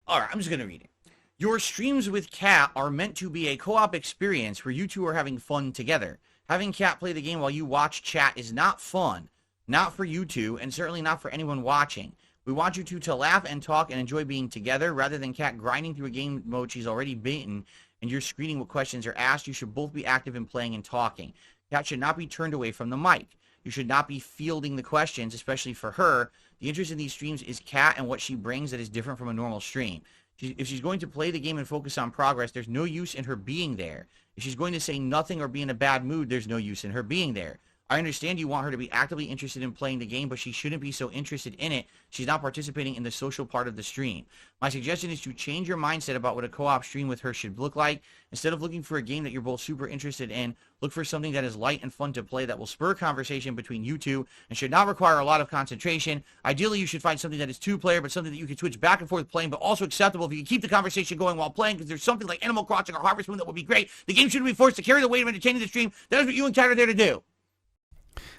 All right, I'm just going to read it. Your streams with Kat are meant to be a co-op experience where you two are having fun together. Having Kat play the game while you watch chat is not fun, not for you two, and certainly not for anyone watching. We want you two to laugh and talk and enjoy being together rather than Kat grinding through a game mode she's already beaten and you're screening what questions are asked. You should both be active in playing and talking. Kat should not be turned away from the mic. You should not be fielding the questions, especially for her. The interest in these streams is Kat and what she brings that is different from a normal stream. If she's going to play the game and focus on progress, there's no use in her being there. If she's going to say nothing or be in a bad mood, there's no use in her being there. I understand you want her to be actively interested in playing the game, but she shouldn't be so interested in it. She's not participating in the social part of the stream. My suggestion is to change your mindset about what a co-op stream with her should look like. Instead of looking for a game that you're both super interested in, look for something that is light and fun to play that will spur conversation between you two and should not require a lot of concentration. Ideally, you should find something that is two-player, but something that you can switch back and forth playing, but also acceptable if you can keep the conversation going while playing, because there's something like Animal Crossing or Harvest Moon that would be great. The game shouldn't be forced to carry the weight of entertaining the stream. That is what you and Kat are there to do.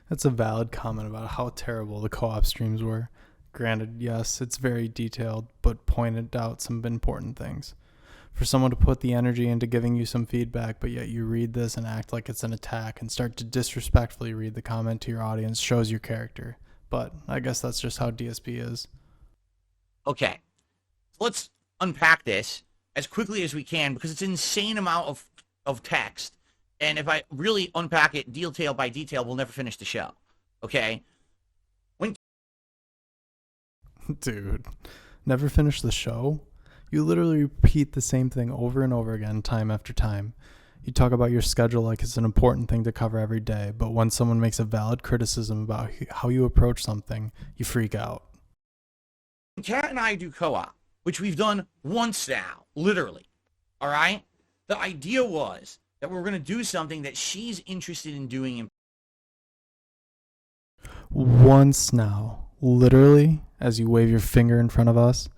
That's a valid comment about how terrible the co-op streams were. Granted, yes, it's very detailed, but pointed out some important things. For someone to put the energy into giving you some feedback, but yet you read this and act like it's an attack and start to disrespectfully read the comment to your audience shows your character. But I guess that's just how DSP is. Okay, so let's unpack this as quickly as we can because it's an insane amount of text. And if I really unpack it detail by detail, we'll never finish the show. Okay? Dude, never finish the show? You literally repeat the same thing over and over again, time after time. You talk about your schedule like it's an important thing to cover every day, but when someone makes a valid criticism about how you approach something, you freak out. Kat and I do co-op, which we've done once now, literally. All right? The idea was that we're going to do something that she's interested in doing. Once now, literally, as you wave your finger in front of us,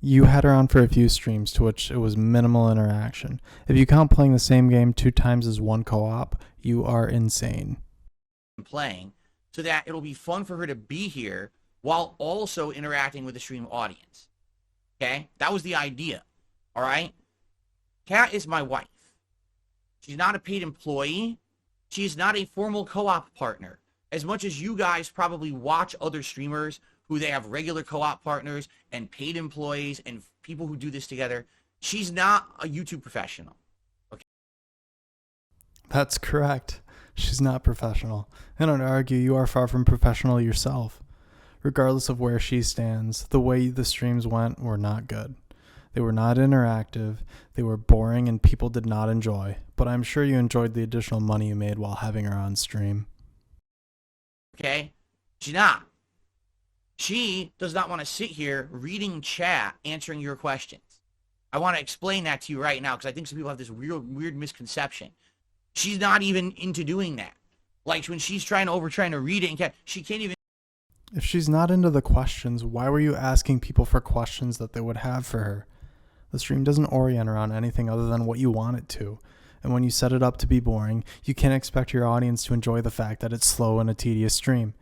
you had her on for a few streams to which it was minimal interaction. If you count playing the same game 2 times as one co-op, you are insane. Playing so that it'll be fun for her to be here while also interacting with the stream audience. Okay? That was the idea. All right? Kat is my wife. She's not a paid employee. She is not a formal co-op partner. As much as you guys probably watch other streamers who they have regular co-op partners and paid employees and people who do this together, she's not a YouTube professional. Okay? That's correct. She's not professional. And I'd argue you are far from professional yourself. Regardless of where she stands, the way the streams went were not good. They were not interactive, they were boring, and people did not enjoy. But I'm sure you enjoyed the additional money you made while having her on stream. Okay? She's not. She does not want to sit here reading chat, answering your questions. I want to explain that to you right now because I think some people have this weird misconception. She's not even into doing that. Like when she's trying to read it, and she can't even. If she's not into the questions, why were you asking people for questions that they would have for her? The stream doesn't orient around anything other than what you want it to. And when you set it up to be boring, you can't expect your audience to enjoy the fact that it's slow and a tedious stream.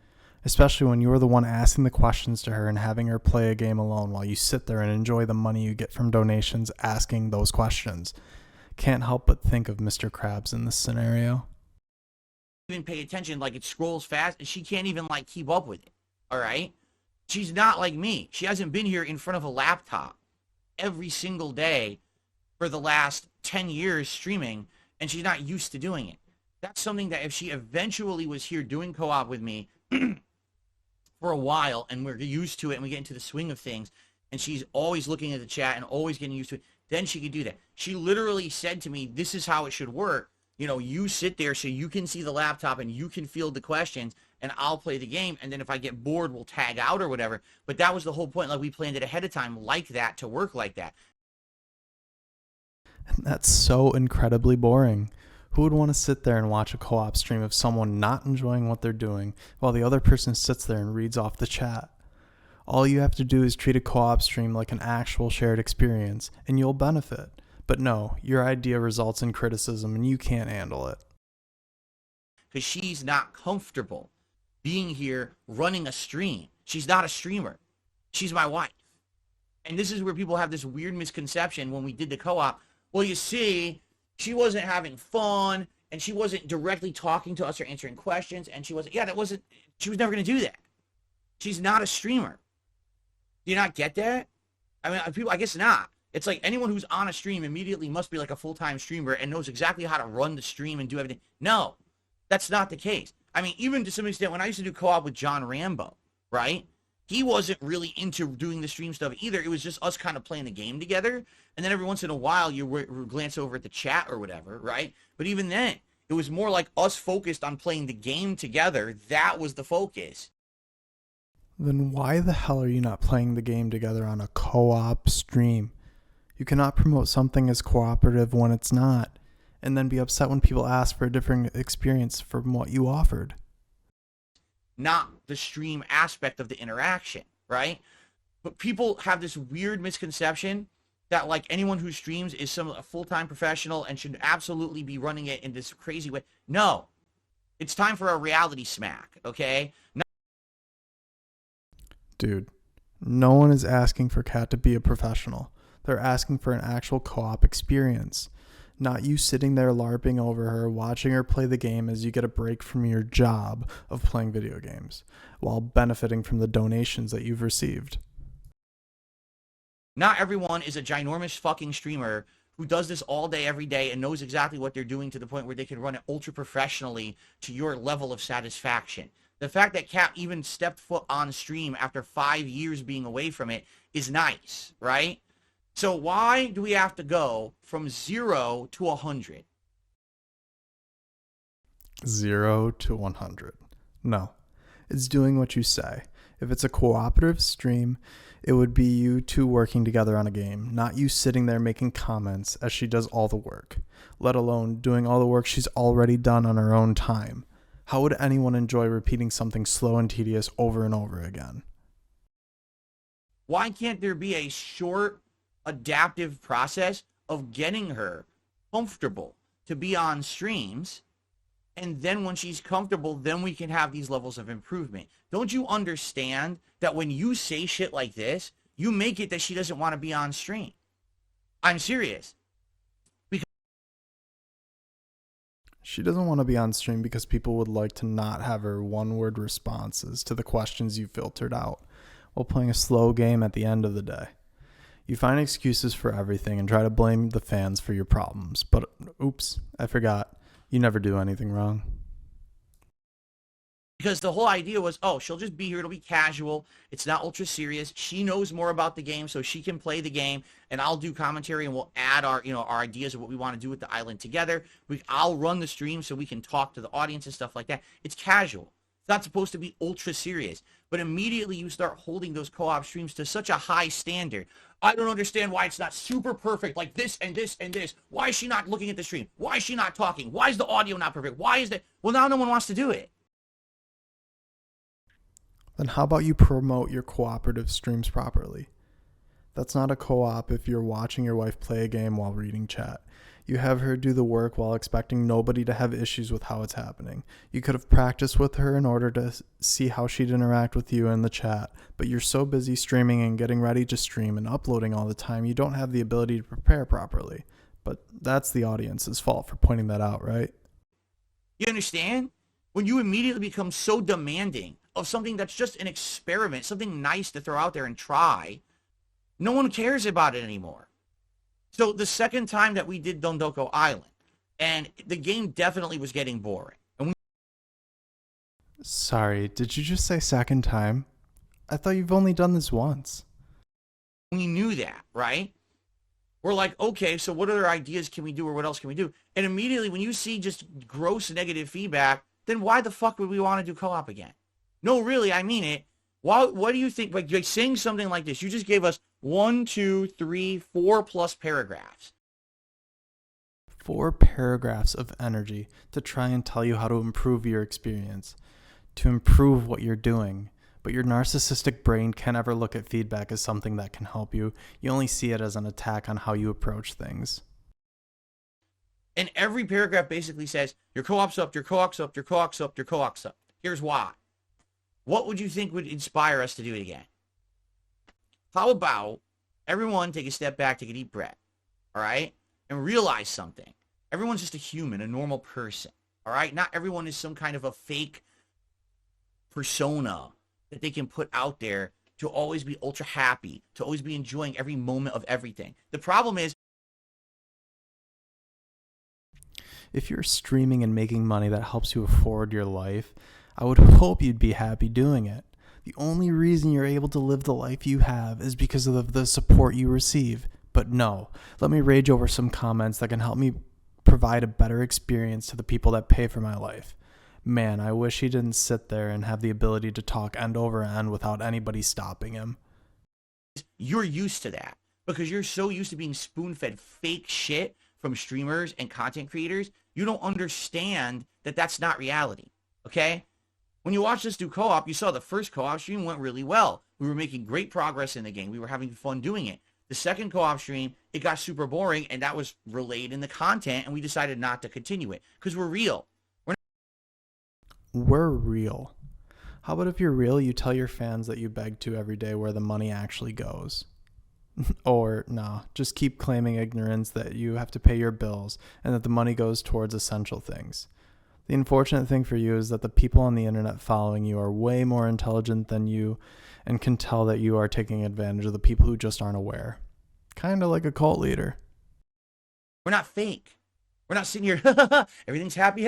Especially when you're the one asking the questions to her and having her play a game alone while you sit there and enjoy the money you get from donations asking those questions. Can't help but think of Mr. Krabs in this scenario. Even pay attention, like it scrolls fast and she can't even like keep up with it. All right? She's not like me. She hasn't been here in front of a laptop every single day for the last 10 years streaming, and she's not used to doing it. That's something that if she eventually was here doing co-op with me for a while and we're used to it and we get into the swing of things and she's always looking at the chat and always getting used to it, then she could do that. She literally said to me, this is how it should work. You know, you sit there so you can see the laptop and you can field the questions and I'll play the game. And then if I get bored, we'll tag out or whatever. But that was the whole point. Like we planned it ahead of time like that to work like that. And that's so incredibly boring. Who would want to sit there and watch a co-op stream of someone not enjoying what they're doing while the other person sits there and reads off the chat? All you have to do is treat a co-op stream like an actual shared experience and you'll benefit. But no, your idea results in criticism and you can't handle it. Because she's not comfortable being here running a stream. She's not a streamer. She's my wife. And this is where people have this weird misconception when we did the co-op. Well, you see, she wasn't having fun, and she wasn't directly talking to us or answering questions, and she was never going to do that. She's not a streamer. Do you not get that? I mean, people, I guess not. It's like anyone who's on a stream immediately must be like a full-time streamer and knows exactly how to run the stream and do everything. No, that's not the case. I mean, even to some extent, when I used to do co-op with John Rambo, right? He wasn't really into doing the stream stuff either. It was just us kind of playing the game together. And then every once in a while, you glance over at the chat or whatever, right? But even then, it was more like us focused on playing the game together. That was the focus. Then why the hell are you not playing the game together on a co-op stream? You cannot promote something as cooperative when it's not, and then be upset when people ask for a different experience from what you offered. Not the stream aspect of the interaction, right? But people have this weird misconception that like anyone who streams is a full-time professional and should absolutely be running it in this crazy way. No, it's time for a reality smack, okay? Dude, no one is asking for Kat to be a professional. They're asking for an actual co-op experience. Not you sitting there LARPing over her, watching her play the game as you get a break from your job of playing video games, while benefiting from the donations that you've received. Not everyone is a ginormous fucking streamer who does this all day, every day, and knows exactly what they're doing to the point where they can run it ultra professionally to your level of satisfaction. The fact that Kat even stepped foot on stream after 5 years being away from it is nice, right? So why do we have to go from 0 to 100? 0 to 100. No, it's doing what you say. If it's a cooperative stream, it would be you two working together on a game, not you sitting there making comments as she does all the work, let alone doing all the work she's already done on her own time. How would anyone enjoy repeating something slow and tedious over and over again? Why can't there be a short, adaptive process of getting her comfortable to be on streams, and then when she's comfortable, then we can have these levels of improvement? Don't you understand that when you say shit like this, you make it that she doesn't want to be on stream? I'm serious. She doesn't want to be on stream because people would like to not have her one-word responses to the questions you filtered out while playing a slow game at the end of the day. You find excuses for everything and try to blame the fans for your problems. But, oops, I forgot. You never do anything wrong. Because the whole idea was, oh, she'll just be here. It'll be casual. It's not ultra serious. She knows more about the game, so she can play the game, and I'll do commentary, and we'll add our ideas of what we want to do with the island together. I'll run the stream so we can talk to the audience and stuff like that. It's casual. It's not supposed to be ultra serious. But immediately you start holding those co-op streams to such a high standard. I don't understand why it's not super perfect, like this and this and this. Why is she not looking at the stream? Why is she not talking? Why is the audio not perfect? Why is that? Well, now no one wants to do it. Then how about you promote your cooperative streams properly? That's not a co-op if you're watching your wife play a game while reading chat. You have her do the work while expecting nobody to have issues with how it's happening. You could have practiced with her in order to see how she'd interact with you in the chat, but you're so busy streaming and getting ready to stream and uploading all the time, you don't have the ability to prepare properly. But that's the audience's fault for pointing that out, right? You understand? When you immediately become so demanding of something that's just an experiment, something nice to throw out there and try, no one cares about it anymore. So the second time that we did Dondoko Island, and the game definitely was getting boring. Sorry, did you just say second time? I thought you've only done this once. We knew that, right? We're like, okay, so what other ideas can we do, or what else can we do? And immediately when you see just gross negative feedback, then why the fuck would we want to do co-op again? No, really, I mean it. What do you think? Like saying something like this, you just gave us 1, 2, 3, 4 plus paragraphs. 4 paragraphs of energy to try and tell you how to improve your experience, to improve what you're doing. But your narcissistic brain can't ever look at feedback as something that can help you. You only see it as an attack on how you approach things. And every paragraph basically says, your co-op's up, your co-op's up, your co-op's up, your co-op's up. Here's why. What would you think would inspire us to do it again? How about Everyone take a step back, take a deep breath, all right? And realize something. Everyone's just a human, a normal person, all right? Not everyone is some kind of a fake persona that they can put out there to always be ultra happy, to always be enjoying every moment of everything. The problem is, if you're streaming and making money that helps you afford your life, I would hope you'd be happy doing it. The only reason you're able to live the life you have is because of the support you receive. But no, let me rage over some comments that can help me provide a better experience to the people that pay for my life. Man, I wish he didn't sit there and have the ability to talk end over end without anybody stopping him. you're used to that because you're so used to being spoon-fed fake shit from streamers and content creators. You don't understand that that's not reality, okay? When you watch this do co-op, you saw the first co-op stream went really well. We were making great progress in the game. We were having fun doing it. The second co-op stream, it got super boring, and that was relayed in the content, and we decided not to continue it because we're real. We're real. How about if you're real, you tell your fans that you beg to every day where the money actually goes? Or, no, just keep claiming ignorance that you have to pay your bills and that the money goes towards essential things. The unfortunate thing for you is that the people on the internet following you are way more intelligent than you and can tell that you are taking advantage of the people who just aren't aware. Kind of like a cult leader. We're not fake. We're not sitting here, everything's happy,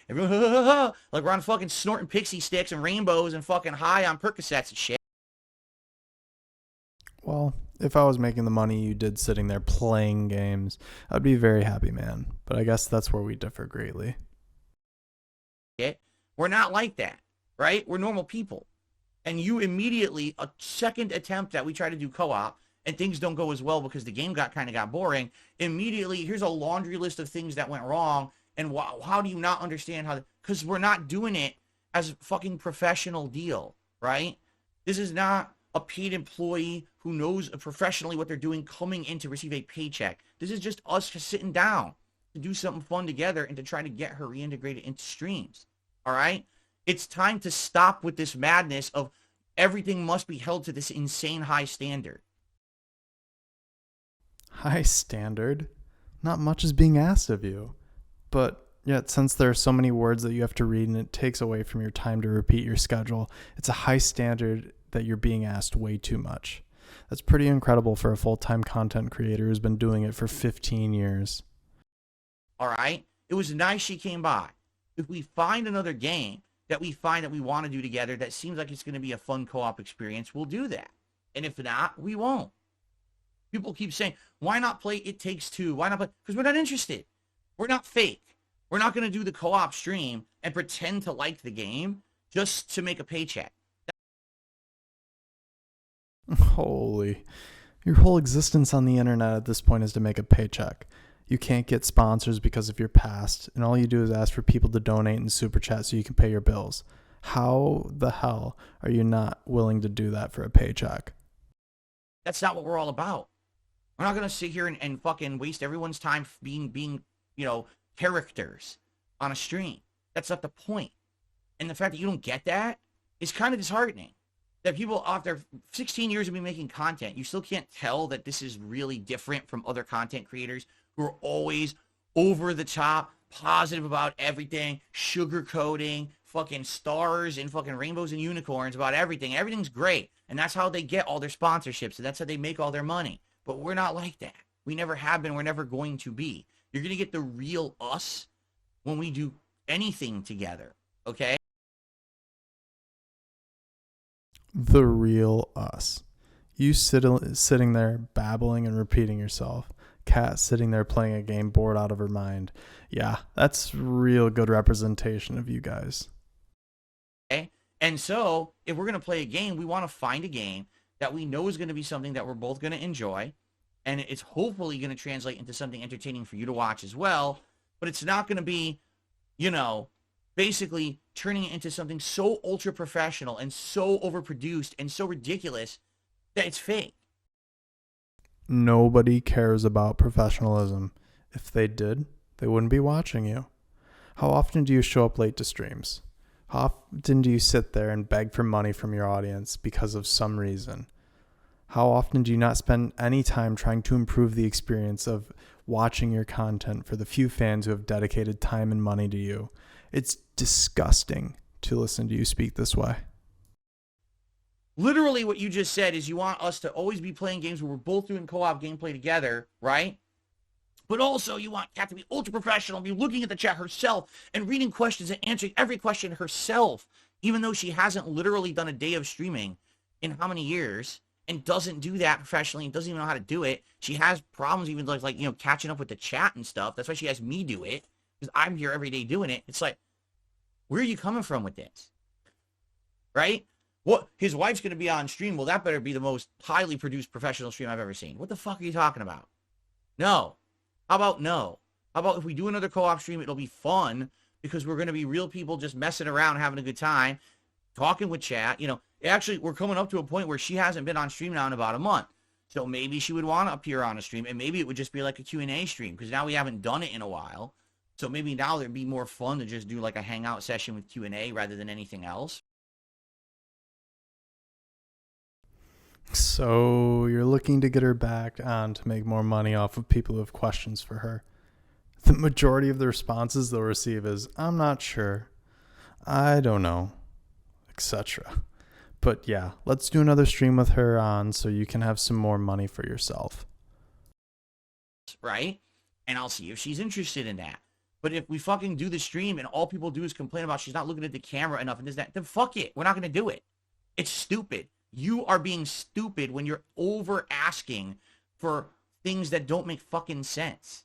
everyone, like we're on fucking snorting pixie sticks and rainbows and fucking high on Percocets and shit. Well, if I was making the money you did sitting there playing games, I'd be a very happy man. But I guess that's where we differ greatly. We're not like that, right? We're normal people. And you immediately, a second attempt that we try to do co-op, and things don't go as well because the game kind of got boring, immediately, here's a laundry list of things that went wrong, and how do you not understand how? Because we're not doing it as a fucking professional deal, right? This is not a paid employee who knows professionally what they're doing coming in to receive a paycheck. This is just us just sitting down to do something fun together and to try to get her reintegrated into streams, all right? It's time to stop with this madness of everything must be held to this insane high standard. High standard? Not much is being asked of you. But yet, since there are so many words that you have to read and it takes away from your time to repeat your schedule, it's a high standard that you're being asked way too much. That's pretty incredible for a full-time content creator who's been doing it for 15 years. All right? It was nice she came by. If we find another game that we find that we want to do together that seems like it's going to be a fun co-op experience, we'll do that. And if not, we won't. People keep saying, why not play It Takes Two? Why not play? Because we're not interested. We're not fake. We're not going to do the co-op stream and pretend to like the game just to make a paycheck. Holy. Your whole existence on the internet at this point is to make a paycheck. You can't get sponsors because of your past, and all you do is ask for people to donate and super chat so you can pay your bills. How the hell are you not willing to do that for a paycheck? That's not what we're all about. We're not going to sit here and fucking waste everyone's time being, characters on a stream. That's not the point. And the fact that you don't get that is kind of disheartening. That people, after 16 years of me making content, you still can't tell that this is really different from other content creators who are always over the top, positive about everything, sugarcoating, fucking stars and fucking rainbows and unicorns about everything. Everything's great. And that's how they get all their sponsorships. And that's how they make all their money. But we're not like that. We never have been. We're never going to be. You're going to get the real us when we do anything together. Okay? The real us. You sitting there babbling and repeating yourself. Kat sitting there playing a game bored out of her mind. Yeah, that's real good representation of you guys. Okay? And so, if we're going to play a game, we want to find a game that we know is going to be something that we're both going to enjoy. And it's hopefully going to translate into something entertaining for you to watch as well. But it's not going to be, basically turning it into something so ultra professional and so overproduced and so ridiculous that it's fake. Nobody cares about professionalism. If they did, they wouldn't be watching you. How often do you show up late to streams? How often do you sit there and beg for money from your audience because of some reason? How often do you not spend any time trying to improve the experience of watching your content for the few fans who have dedicated time and money to you? It's disgusting to listen to you speak this way. Literally what you just said is you want us to always be playing games where we're both doing co-op gameplay together, right? But also you want Kat to be ultra professional, be looking at the chat herself and reading questions and answering every question herself, even though she hasn't literally done a day of streaming in how many years and doesn't do that professionally and doesn't even know how to do it. She has problems even like catching up with the chat and stuff. That's why she has me do it, because I'm here every day doing it. It's like, where are you coming from with this? Right? What, his wife's going to be on stream? Well, that better be the most highly produced professional stream I've ever seen. What the fuck are you talking about? No. How about no? How about if we do another co-op stream, it'll be fun because we're going to be real people just messing around, having a good time, talking with chat. Actually, we're coming up to a point where she hasn't been on stream now in about a month. So maybe she would want to appear on a stream, and maybe it would just be like a Q&A stream because now we haven't done it in a while. So maybe now there'd be more fun to just do like a hangout session with Q&A rather than anything else. So you're looking to get her back on to make more money off of people who have questions for her. The majority of the responses they'll receive is, I'm not sure, I don't know, etc. But yeah, let's do another stream with her on so you can have some more money for yourself. Right? And I'll see if she's interested in that. But if we fucking do the stream and all people do is complain about she's not looking at the camera enough and this, that, then fuck it. We're not going to do it. It's stupid. You are being stupid when you're over asking for things that don't make fucking sense,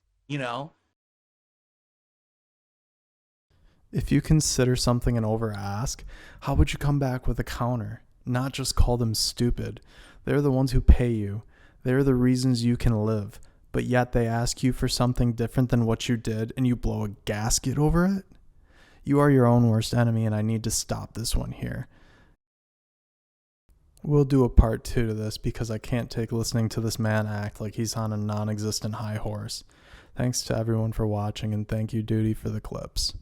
If you consider something an over ask, how would you come back with a counter? Not just call them stupid. They're the ones who pay you. They're the reasons you can live. But yet they ask you for something different than what you did and you blow a gasket over it? You are your own worst enemy and I need to stop this one here. We'll do a part 2 to this because I can't take listening to this man act like he's on a non-existent high horse. Thanks to everyone for watching and thank you, Doody, for the clips.